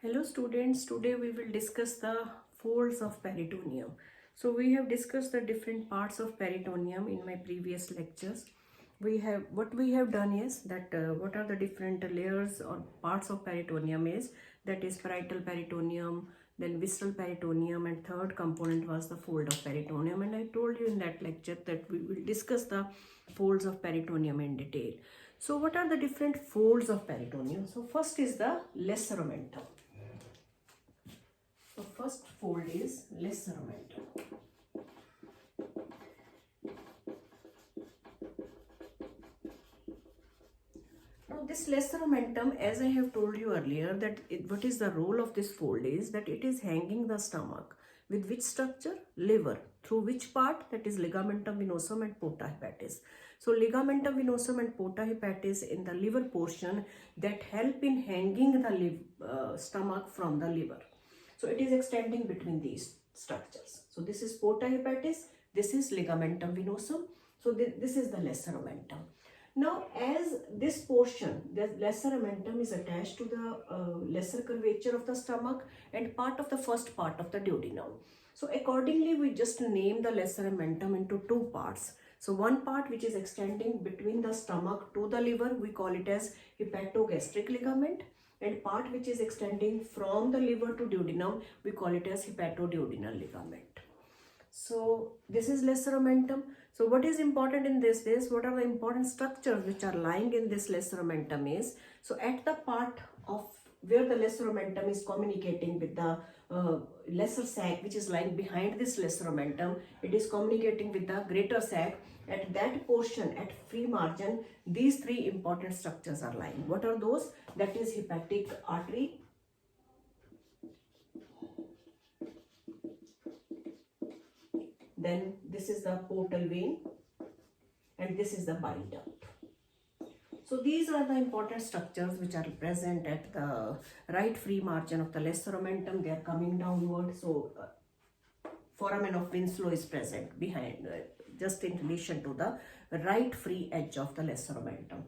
Hello students, today we will discuss the folds of peritoneum. So we have discussed the different parts of peritoneum in my previous lectures. What we have done is that what are the different layers or parts of peritoneum is, that is parietal peritoneum, then visceral peritoneum, and third component was the fold of peritoneum. And I told you in that lecture that we will discuss the folds of peritoneum in detail. So what are the different folds of peritoneum? So first is the lesser omentum. So first fold is lesser omentum. Now this lesser omentum, as I have told you earlier, that what is the role of this fold is that it is hanging the stomach with which structure? Liver. Through which part? That is ligamentum venosum and porta hepatis. So ligamentum venosum and porta hepatis in the liver portion that help in hanging the stomach from the liver. So it is extending between these structures. So this is porta hepatis, this is ligamentum venosum. So this is the lesser omentum. Now as this portion, the lesser omentum is attached to the lesser curvature of the stomach and part of the first part of the duodenum. So accordingly we just name the lesser omentum into two parts. So one part which is extending between the stomach to the liver, we call it as hepatogastric ligament, and part which is extending from the liver to duodenum, we call it as hepatoduodenal ligament. So this is lesser omentum. So what is important in this is, what are the important structures which are lying in this lesser omentum is, so at the part of where the lesser omentum is communicating with the lesser sac which is lying behind this lesser omentum, it is communicating with the greater sac. At that portion, at free margin, these three important structures are lying. What are those? That is hepatic artery, then this is the portal vein, and this is the bile duct. So these are the important structures which are present at the right free margin of the lesser omentum. They are coming downward. So foramen of Winslow is present behind, just in relation to the right free edge of the lesser omentum.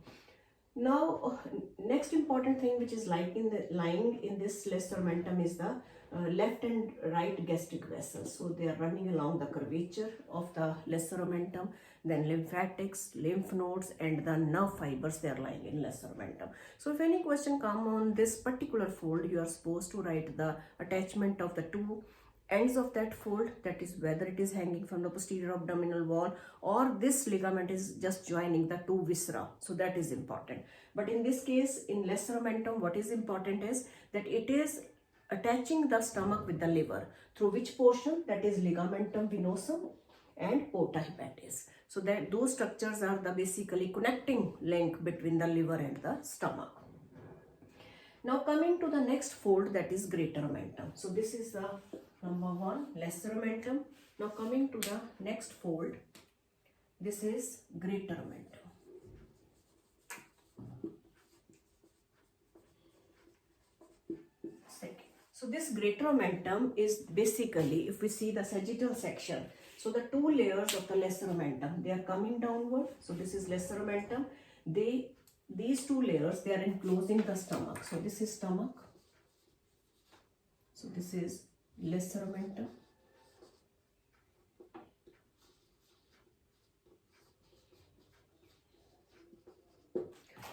Now, next important thing which is lying in this lesser omentum is the left and right gastric vessels. So they are running along the curvature of the lesser omentum. Then lymphatics, lymph nodes, and the nerve fibers, they are lying in lesser omentum. So if any question come on this particular fold, you are supposed to write the attachment of the two ends of that fold, that is whether it is hanging from the posterior abdominal wall or this ligament is just joining the two viscera. So that is important. But in this case, in lesser omentum, what is important is that it is attaching the stomach with the liver. Through which portion? That is ligamentum venosum and porta hepatis. So that those structures are the basically connecting link between the liver and the stomach. Now coming to the next fold, that is greater omentum. So this is the number one, lesser omentum. Now coming to the next fold, this is greater omentum. Second. So this greater omentum is basically, if we see the sagittal section, so the two layers of the lesser omentum, they are coming downward. So this is lesser omentum. These two layers, they are enclosing the stomach. So this is stomach. So this is lesser omentum.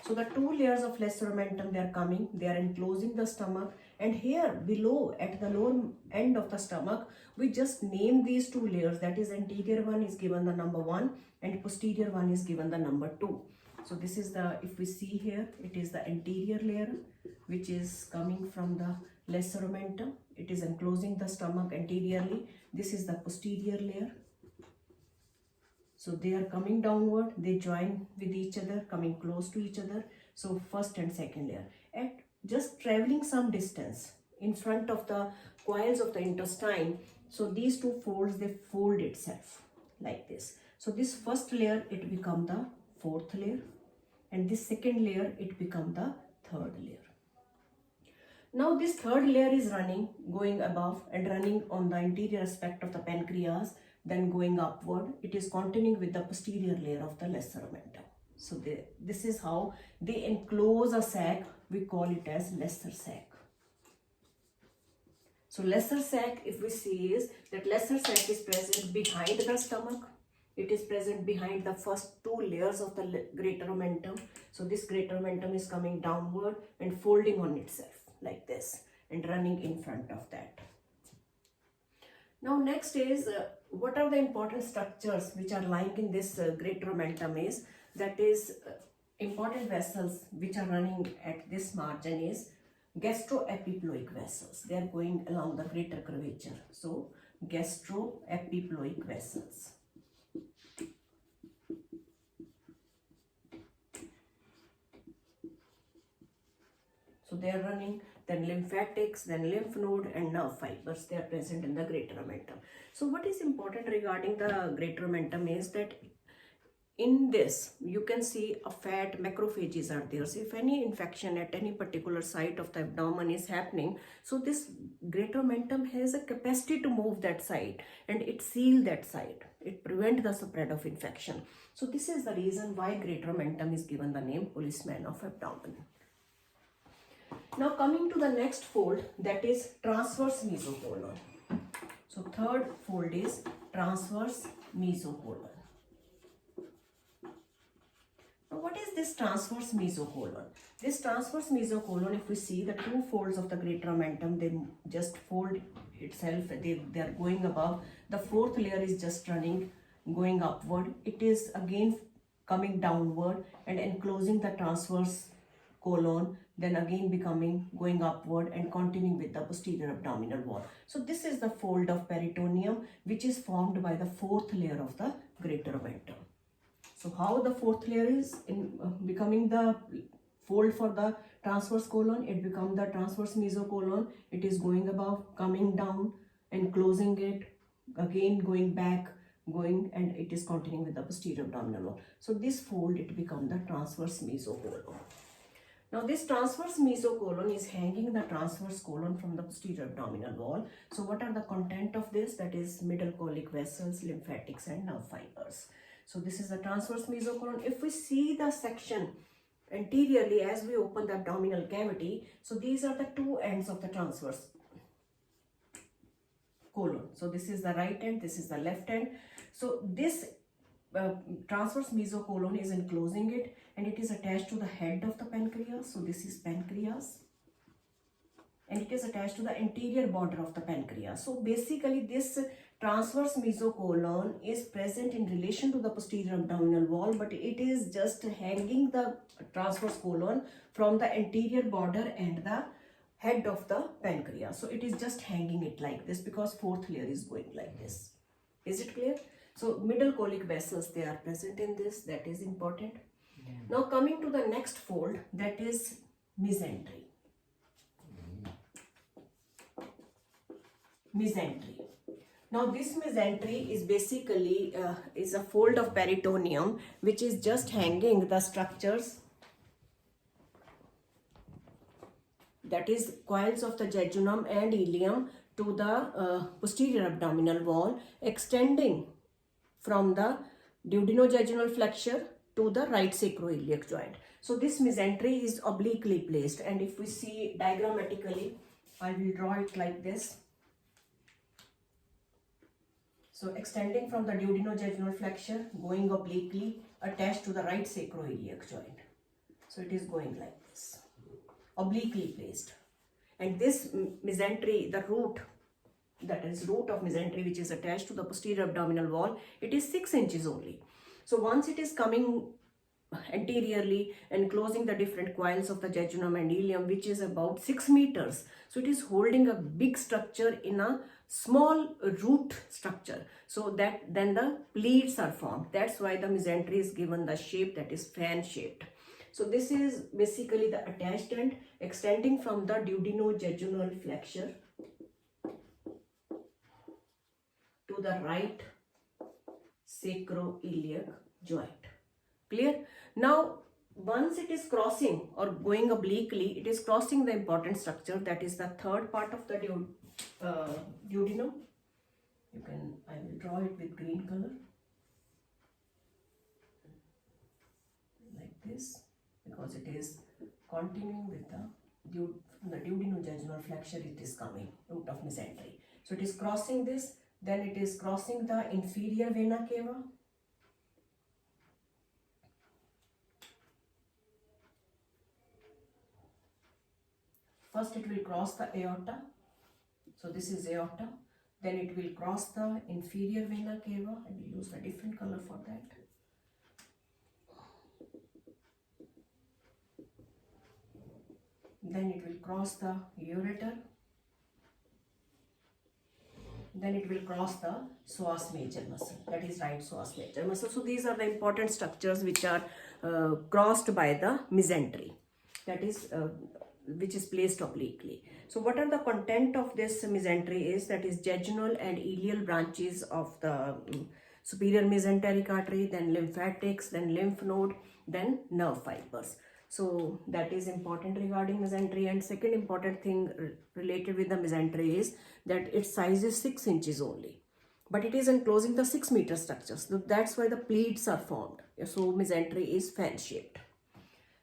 So the two layers of lesser omentum, they are coming, they are enclosing the stomach, and here below at the lower end of the stomach, we just name these two layers, that is anterior one is given the number 1 and posterior one is given the number 2. So this is the, if we see here, it is the anterior layer which is coming from the lesser omentum. It is enclosing the stomach anteriorly. This is the posterior layer. So they are coming downward, they join with each other, coming close to each other. So first and second layer. At just traveling some distance in front of the coils of the intestine, so these two folds, they fold itself like this. So this first layer, it become the fourth layer, and this second layer, it become the third layer. Now this third layer is running, going above and running on the anterior aspect of the pancreas, then going upward. It is continuing with the posterior layer of the lesser omentum. So this is how they enclose a sac. We call it as lesser sac. So lesser sac, if we see, is that lesser sac is present behind the stomach. It is present behind the first two layers of the greater omentum. So this greater omentum is coming downward and folding on itself like this and running in front of that. Now next is what are the important structures which are lying in this greater omentum is, that is important vessels which are running at this margin is gastroepiploic vessels. They are going along the greater curvature. So gastroepiploic vessels. So they are running, then lymphatics, then lymph node and nerve fibers, they are present in the greater omentum. So what is important regarding the greater omentum is that in this you can see a fat macrophages are there. So if any infection at any particular site of the abdomen is happening, so this greater omentum has a capacity to move that site and it seal that site. It prevent the spread of infection. So this is the reason why greater omentum is given the name policeman of abdomen. Now coming to the next fold, that is transverse mesocolon. So third fold is transverse mesocolon. Now what is this transverse mesocolon? This transverse mesocolon, if we see the two folds of the greater omentum, they just fold itself, they are going above. The fourth layer is just running, going upward. It is again coming downward and enclosing the transverse colon, then again going upward and continuing with the posterior abdominal wall. So this is the fold of peritoneum which is formed by the fourth layer of the greater omentum. So how the fourth layer is becoming the fold for the transverse colon, it becomes the transverse mesocolon. It is going above, coming down and closing it, again going back, going, and it is continuing with the posterior abdominal wall. So this fold, it becomes the transverse mesocolon. Now this transverse mesocolon is hanging the transverse colon from the posterior abdominal wall. So what are the content of this? That is middle colic vessels, lymphatics and nerve fibers. So this is the transverse mesocolon. If we see the section anteriorly as we open the abdominal cavity, so these are the two ends of the transverse colon. So this is the right end, this is the left end. So this transverse mesocolon is enclosing it and it is attached to the head of the pancreas. So this is pancreas and it is attached to the anterior border of the pancreas. So basically this transverse mesocolon is present in relation to the posterior abdominal wall, but it is just hanging the transverse colon from the anterior border and the head of the pancreas. So it is just hanging it like this because fourth layer is going like this. Is it clear? So middle colic vessels, they are present in this, that is important. Now coming to the next fold, that is mesentery. Mesentery. Now this mesentery is basically is a fold of peritoneum which is just hanging the structures, that is coils of the jejunum and ileum, to the posterior abdominal wall, extending from the duodenojejunal flexure to the right sacroiliac joint. So this mesentery is obliquely placed, and if we see diagrammatically, I will draw it like this. So extending from the duodenojejunal flexure, going obliquely, attached to the right sacroiliac joint. So it is going like this, obliquely placed. And this mesentery, the root, that is root of mesentery which is attached to the posterior abdominal wall, it is 6 inches only. So once it is coming anteriorly and closing the different coils of the jejunum and ileum, which is about 6 meters. So it is holding a big structure in a small root structure. So that then the pleats are formed. That's why the mesentery is given the shape that is fan shaped. So this is basically the attached end extending from the duodenojejunal flexure to the right sacroiliac joint. Clear? Now once it is crossing or going obliquely, it is crossing the important structure, that is the third part of the duodenum. I will draw it with green color like this, because it is continuing with the the duodenojejunal flexure it is coming, root of mesentery. So it is crossing this, then it is crossing the inferior vena cava. First it will cross the aorta. So this is aorta. Then it will cross the inferior vena cava. I will use a different color for that. Then it will cross the ureter. Then it will cross the psoas major muscle, that is right psoas major muscle. So these are the important structures which are crossed by the mesentery, that is which is placed obliquely. So what are the content of this mesentery is, that is jejunal and ileal branches of the superior mesenteric artery, then lymphatics, then lymph node, then nerve fibers. So that is important regarding mesentery. And second important thing related with the mesentery is that its size is 6 inches only, but it is enclosing the 6 meter structures. So that's why the pleats are formed. So mesentery is fan shaped.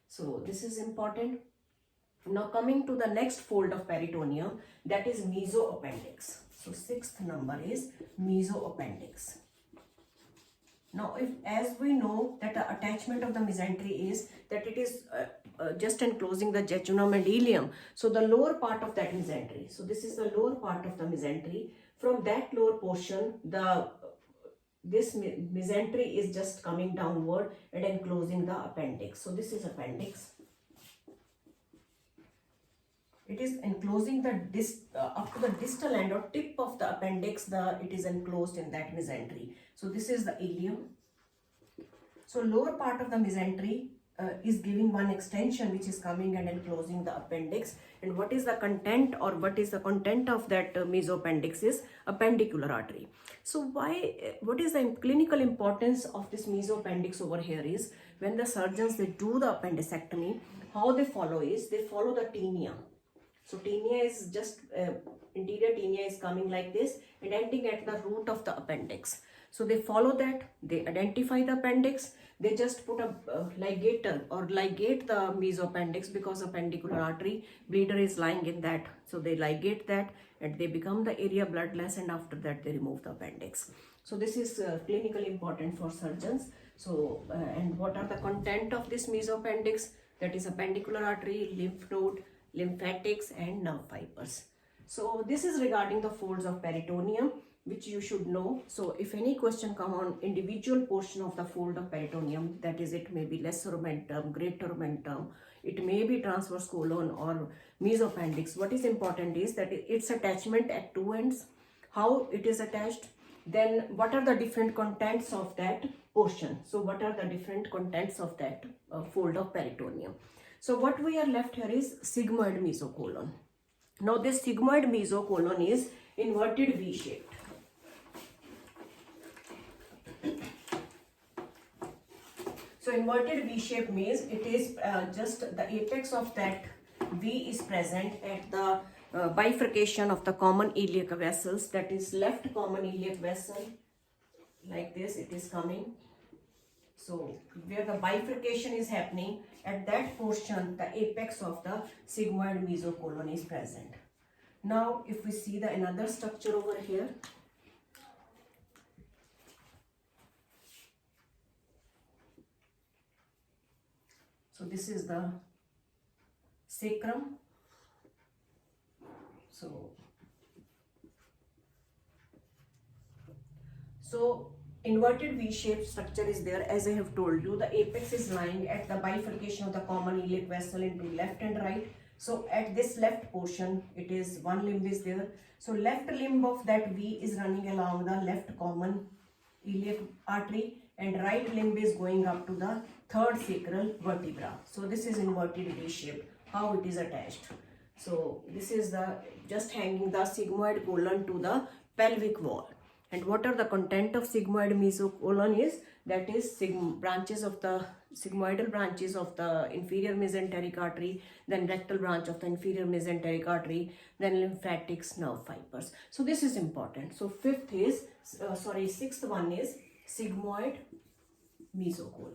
So this is important. Now coming to the next fold of peritoneum, that is mesoappendix. So 6th number is mesoappendix. Now, as we know that the attachment of the mesentery is that it is just enclosing the jejunum and ileum. So the lower part of that mesentery. So this is the lower part of the mesentery. From that lower portion, this mesentery is just coming downward and enclosing the appendix. So this is appendix. It is enclosing the up to the distal end or tip of the appendix. It is enclosed in that mesentery. So this is the ileum. So lower part of the mesentery is giving one extension which is coming and enclosing the appendix. And what is the content, or what is the content of that mesoappendix is appendicular artery. So what is the clinical importance of this mesoappendix over here is, when the surgeons they do the appendicectomy, how they follow is they follow the tinea. So tinea is just interior tinea is coming like this and ending at the root of the appendix. So they follow that, they identify the appendix, they just put a ligator or ligate the mesoappendix, because appendicular artery bleeder is lying in that. So they ligate that and they become the area bloodless, and after that they remove the appendix. So this is clinically important for surgeons. So and what are the content of this mesoappendix? That is appendicular artery, lymph node, lymphatics and nerve fibers. So this is regarding the folds of peritoneum, which you should know. So if any question come on individual portion of the fold of peritoneum, that is it may be lesser omentum, greater omentum, it may be transverse colon or mesoappendix. What is important is that its attachment at two ends, how it is attached, then what are the different contents of that portion. So what are the different contents of that fold of peritoneum. So what we are left here is sigmoid mesocolon. Now this sigmoid mesocolon is inverted V-shaped. So inverted V-shape means it is just the apex of that V is present at the bifurcation of the common iliac vessels, that is left common iliac vessel, like this it is coming. So where the bifurcation is happening, at that portion the apex of the sigmoid mesocolon is present. Now if we see the another structure over here, so this is the sacrum. So inverted V-shaped structure is there. As I have told you, the apex is lying at the bifurcation of the common iliac vessel into left and right. So at this left portion, it is one limb is there. So left limb of that V is running along the left common iliac artery, and right limb is going up to the third sacral vertebra. So this is inverted V-shaped, how it is attached. So this is the just hanging the sigmoid colon to the pelvic wall. And what are the content of sigmoid mesocolon is, that is branches of the sigmoidal branches of the inferior mesenteric artery, then rectal branch of the inferior mesenteric artery, then lymphatics, nerve fibers. So this is important. So sixth one is sigmoid mesocolon.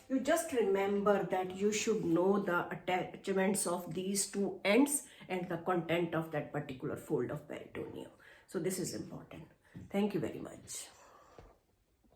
You just remember that you should know the attachments of these two ends and the content of that particular fold of peritoneum. So this is important. Thank you very much.